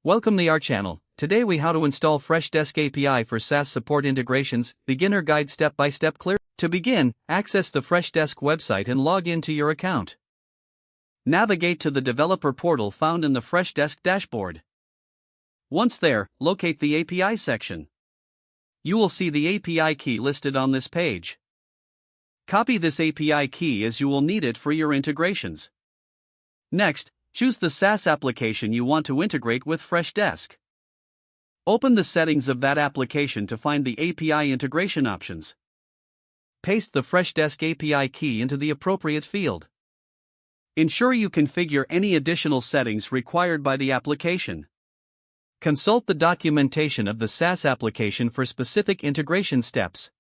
Welcome to our channel. Today we how to install Freshdesk API for SaaS support integrations, beginner guide step-by-step clear. To begin, access the Freshdesk website and log into your account. Navigate to the developer portal found in the Freshdesk dashboard. Once there, locate the API section. You will see the API key listed on this page. Copy this API key as you will need it for your integrations. Next, choose the SaaS application you want to integrate with Freshdesk. Open the settings of that application to find the API integration options. Paste the Freshdesk API key into the appropriate field. Ensure you configure any additional settings required by the application. Consult the documentation of the SaaS application for specific integration steps.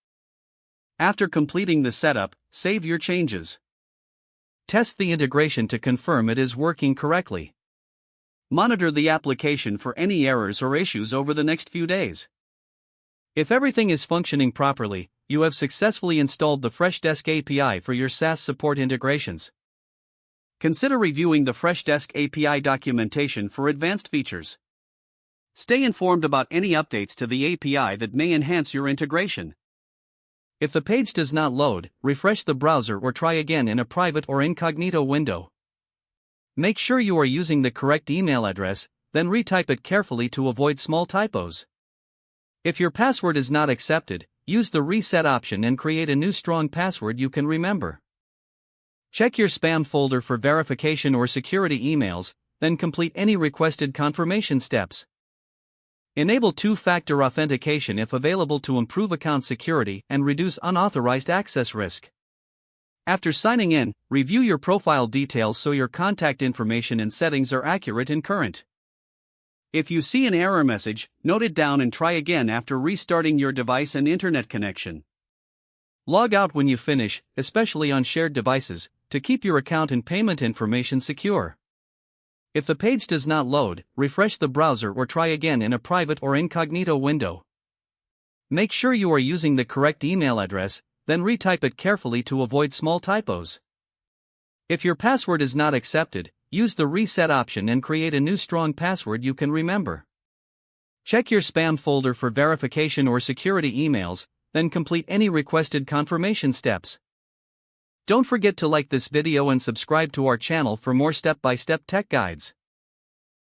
After completing the setup, save your changes. Test the integration to confirm it is working correctly. Monitor the application for any errors or issues over the next few days. If everything is functioning properly, you have successfully installed the Freshdesk API for your SaaS support integrations. Consider reviewing the Freshdesk API documentation for advanced features. Stay informed about any updates to the API that may enhance your integration. If the page does not load, refresh the browser or try again in a private or incognito window. Make sure you are using the correct email address, then retype it carefully to avoid small typos. If your password is not accepted, use the reset option and create a new strong password you can remember. Check your spam folder for verification or security emails, then complete any requested confirmation steps. Enable two-factor authentication if available to improve account security and reduce unauthorized access risk. After signing in, review your profile details so your contact information and settings are accurate and current. If you see an error message, note it down and try again after restarting your device and internet connection. Log out when you finish, especially on shared devices, to keep your account and payment information secure. If the page does not load, refresh the browser or try again in a private or incognito window. Make sure you are using the correct email address, then retype it carefully to avoid small typos. If your password is not accepted, use the reset option and create a new strong password you can remember. Check your spam folder for verification or security emails, then complete any requested confirmation steps. Don't forget to like this video and subscribe to our channel for more step-by-step tech guides.